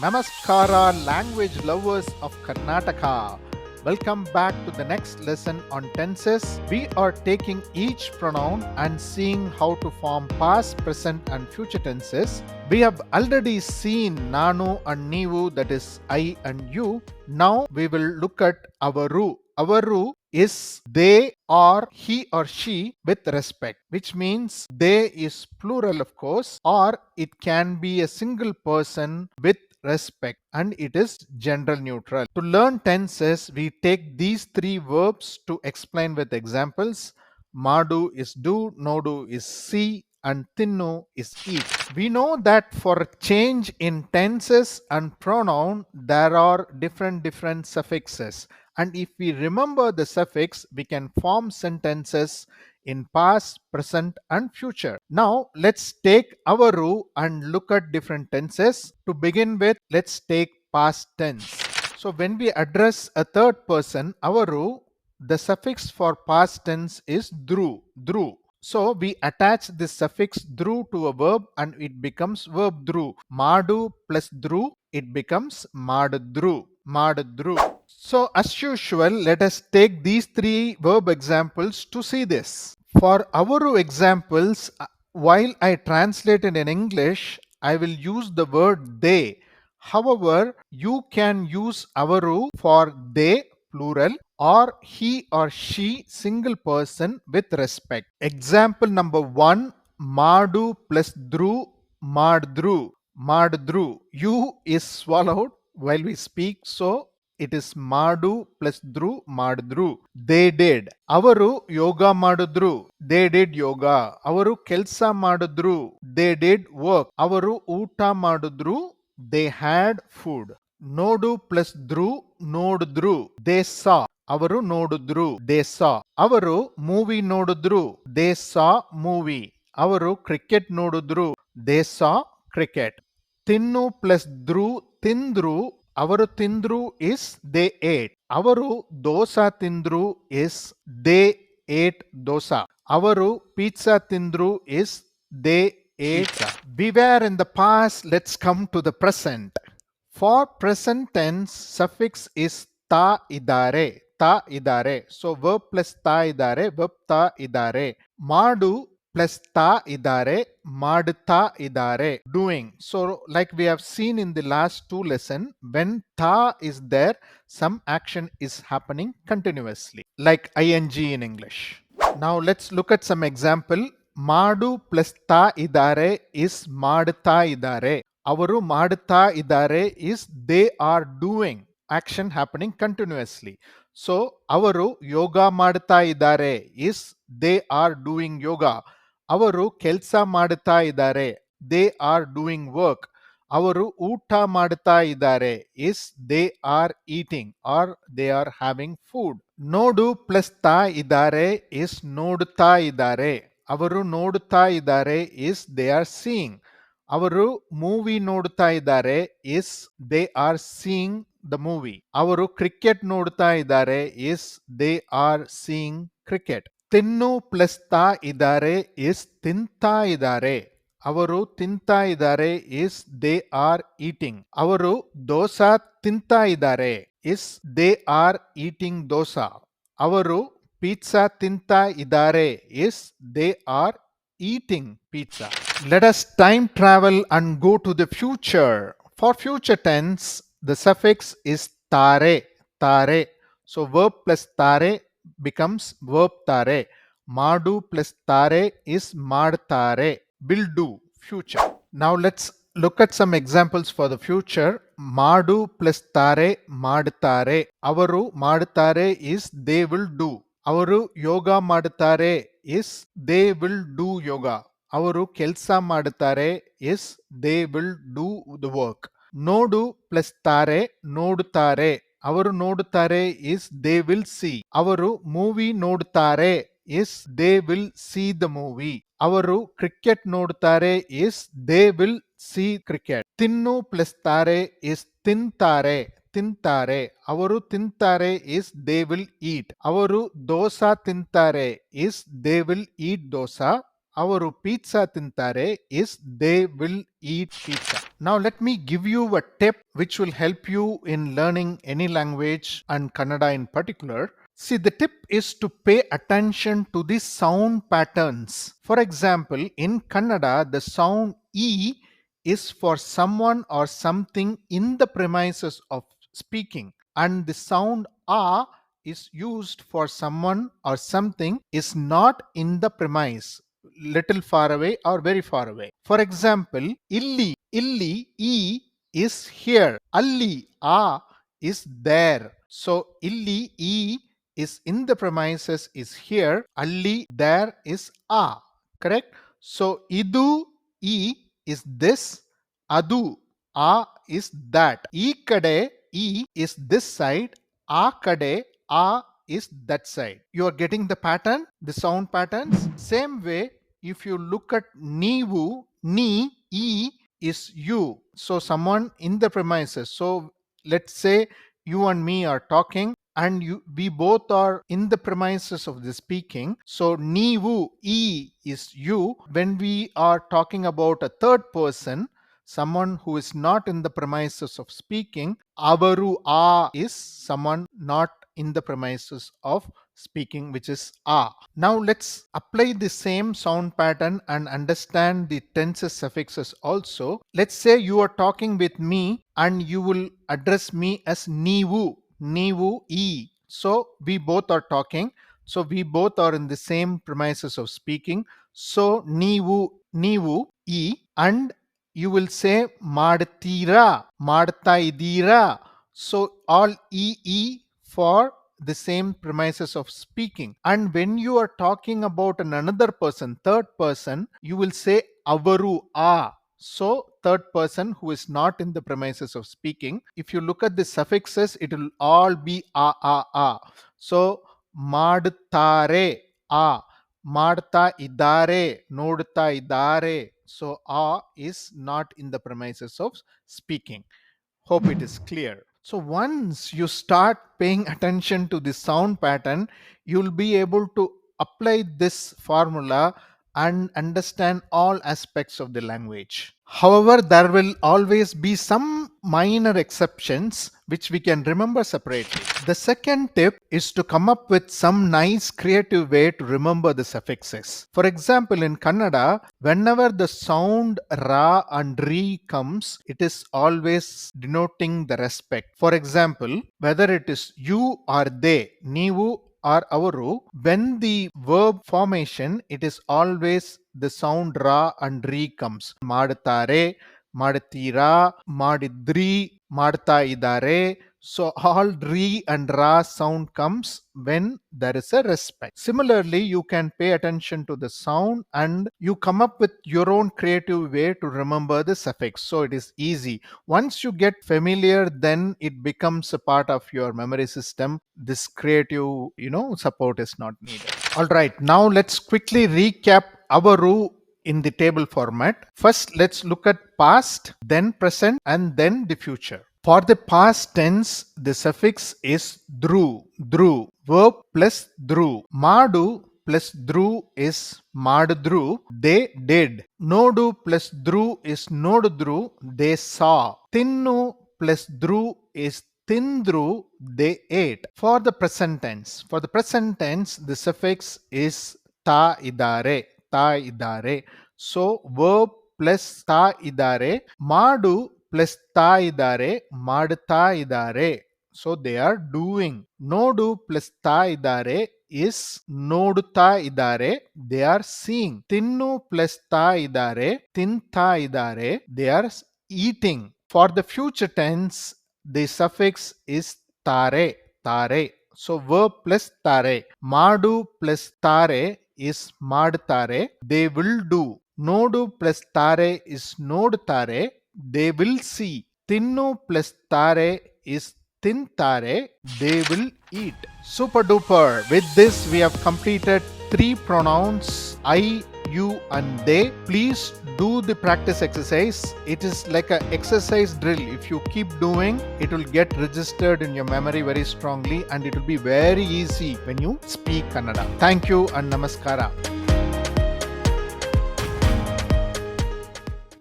Namaskara, language lovers of Karnataka. Welcome back to the next lesson on tenses. We are taking each pronoun and seeing how to form past, present, and future tenses. We have already seen Nanu and Nivu, that is I and you. Now we will look at Avaru. Avaru is they or he or she with respect, which means they is plural, of course, or it can be a single person with respect, and it is gender neutral. To learn tenses, we take these three verbs to explain with examples. Madu is do, nodu is see, and tinnu is eat. We know that for change in tenses and pronoun, there are different suffixes. And if we remember the suffix, we can form sentences in past, present, and future. Now, let's take Avaru and look at different tenses. To begin with, let's take past tense. So, when we address a third person, Avaru, the suffix for past tense is dru, dru. So we attach this suffix dru to a verb and it becomes verb dru. Madu plus dru, it becomes madadru, madadru. So as usual, let us take these three verb examples to see this. For Avaru examples, while I translated in English, I will use the word they. However, you can use Avaru for they plural or he or she single person with respect. Example number 1, Madu plus Dru, Madru, Madru. U is swallowed while we speak, so it is Madu plus Dru, Madru. They did. Avaru yoga madudru. They did yoga. Avaru kelsa madudru. They did work. Avaru ಊಟ ಮಾಡಿದ್ರು. They had food. ನೋಡು plus ಧ್ರು ನೋಡಿದ್ರು. They saw. ಅವರು ನೋಡಿದ್ರು. They saw. ಅವರು movie ನೋಡಿದ್ರು. They saw movie. ಅವರು cricket ನೋಡಿದ್ರು. They saw cricket. ತಿನ್ನು ಪ್ಲಸ್ ಧ್ರು ತಿಂದ್ರು. ಅವರು ತಿಂದ್ರು ಇಸ್ ದೇ ಏಟ್. ಅವರು ದೋಸಾ ತಿಂದ್ರು ಇಸ್ ದೇ ಏಟ್ ದೋಸಾ. ಅವರು ಪಿಜ್ಜಾ ತಿಂದ್ರು is they eight. Beware in the past, let's come to the present. For present tense, suffix is ta idare. Ta idare. So verb plus ta idare, verb ta idare. Madu plus ta idare, madta idare. Doing. So like we have seen in the last two lessons, when ta is there, some action is happening continuously, like ing in English. Now let's look at some example. Madu plus ta idare is madta idare. Avaru madta idare is they are doing, action happening continuously. So avaru yoga madta idare is they are doing yoga. Avaru kelsa madta idare, they are doing work. Avaru ಊಟ ಮಾಡ್ತಾ ಇದ್ದಾರೆ is they are eating or they are having food. ನೋಡು plus ತಾ ಇದ್ದಾರೆ is ನೋಡುತ್ತಾ ಇದ್ದಾರೆ. ಅವರು ನೋಡುತ್ತಾ ಇದ್ದಾರೆ is they are seeing. ಅವರು ಮೂವಿ ನೋಡ್ತಾ ಇದ್ದಾರೆ is they are seeing the movie. ಅವರು ಕ್ರಿಕೆಟ್ ನೋಡ್ತಾ ಇದ್ದಾರೆ is they are seeing cricket. ತಿನ್ನು ಪ್ಲಸ್ ತಾ ಇದ್ದಾರೆ is ತಿಂತಾ ಇದ್ದಾರೆ. ಅವರು ತಿಂತಾ ಇದ್ದಾರೆ is they are eating. ಅವರು ದೋಸಾ ತಿಂತಾ ಇದ್ದಾರೆ is they are eating dosa. ಅವರು ಪಿಜ್ಜಾ ತಿಂತಾ ಇದ್ದಾರೆ is they are eating pizza. Let us time travel and go to the future. For future tense, the suffix is tare, tare. So verb plus tare becomes verb tare. Madu plus tare is madtare. Will do, future. Now let's look at some examples for the future. Madu plus tare, madtare. Avaru madtare is they will do. ಅವರು ಯೋಗ ಮಾಡುತ್ತಾರೆ is they will do yoga. ಅವರು ಕೆಲಸ ಮಾಡುತ್ತಾರೆ is they will do the work. ನೋಡು plus ತಾರೆ ನೋಡುತ್ತಾರೆ. ಅವರು ನೋಡುತ್ತಾರೆ is they will see. ಅವರು ಮೂವಿ ನೋಡುತ್ತಾರೆ is they will see the movie. ಅವರು ಕ್ರಿಕೆಟ್ ನೋಡುತ್ತಾರೆ is they will see cricket. ತಿನ್ನು ಪ್ಲಸ್ ತಾರೆ is ತಿಂತಾರೆ ತಿಂತಾರೆ. ಅವರು ತಿಂತಾರೆ is they will eat. ಅವರು ದೋಸಾ ತಿಂತಾರೆ is they will eat dosa. ಅವರು pizza ತಿಂತಾರೆ is they will eat pizza. Now let me give you a tip which will help you in learning any language and Kannada in particular. See, the tip is to pay attention to the sound patterns. For example, in Kannada, the sound E is for someone or something in the premises of speaking, and the sound A is used for someone or something is not in the premise, little far away or very far away. For example, illi E is here, alli A is there. So illi E is in the premises is here, alli there is A, correct? So idu E is this, adu A is that. E kade E is this side, A kade A is that side. You are getting the pattern, the sound patterns. Same way, if you look at neevu, ni E is you. So someone in the premises. So let's say you and me are talking, and we both are in the premises of the speaking. So neevu E is you. When we are talking about a third person, someone who is not in the premises of speaking, avaru A is someone not in the premises of speaking, which is A. Now let's apply the same sound pattern and understand the tenses suffixes also. Let's say you are talking with me and you will address me as neevu E. So we both are talking. So we both are in the same premises of speaking. So neevu E, and you will say ಮಾಡ್ತೀರಾ, ಮಾಡ್ತಾ ಇದ್ದೀರಾ. So all E for the same premises of speaking. And when you are talking about another person, third person, you will say avaru A. So third person who is not in the premises of speaking. If you look at the suffixes, it will all be A. So ಮಾಡುತ್ತಾರೆ A, ಮಾಡ್ತಾ ಇದ್ದಾರೆ, ನೋಡ್ತಾ ಇದ್ದಾರೆ. So A is not in the premises of speaking. Hope it is clear. So once you start paying attention to the sound pattern, you'll be able to apply this formula and understand all aspects of the language. However, there will always be some minor exceptions which we can remember separately. The second tip is to come up with some nice creative way to remember the suffixes. For example, in Kannada, whenever the sound ra and ri comes, it is always denoting the respect. For example, whether it is you or they, neevu or avaru, when the verb formation, it is always the sound ra and ri comes. ಮಾಡುತ್ತಾರೆ, ಮಾಡ್ತೀರಾ, ಮಾಡಿದ್ರಿ, ಮಾಡ್ತಾ ಇದ್ದಾರೆ. So all re and ra sound comes when there is a respect. Similarly, you can pay attention to the sound and you come up with your own creative way to remember the suffix. So it is easy. Once you get familiar, then it becomes a part of your memory system. This creative, support is not needed. All right, now let's quickly recap avaru in the table format. First, let's look at past, then present, and then the future. For the past tense, the suffix is dru. Verb plus dru. Madu plus dru is madudru. They did. Nodu plus dru is nodudru. They saw. Tinnu plus dru is tindru. They ate. For the present tense, the suffix is ta idare. So verb plus ta idare. Madu plus ta idare, ಮಾಡ್ತಾ ಇದ್ದಾರೆ. So they are doing. ನೋಡು plus ta idare is ನೋಡುತ್ತಾ ಇದ್ದಾರೆ. They are seeing. ತಿನ್ನು plus ta idare, ತಿಂತಾ ಇದ್ದಾರೆ. They are eating. For the future tense, the suffix is tare. So verb plus tare. ಮಾಡು plus tare is ಮಾಡ್ತಾರೆ. They will do. ನೋಡು plus tare is ನೋಡುತ್ತಾರೆ. They will see. Tinnu plus tare is tintare. They will eat. Super duper. With this, we have completed 3 pronouns, I, you, and they. Please do the practice exercise. It is like an exercise drill. If you keep doing, it will get registered in your memory very strongly, and it will be very easy when you speak Kannada. Thank you and namaskara.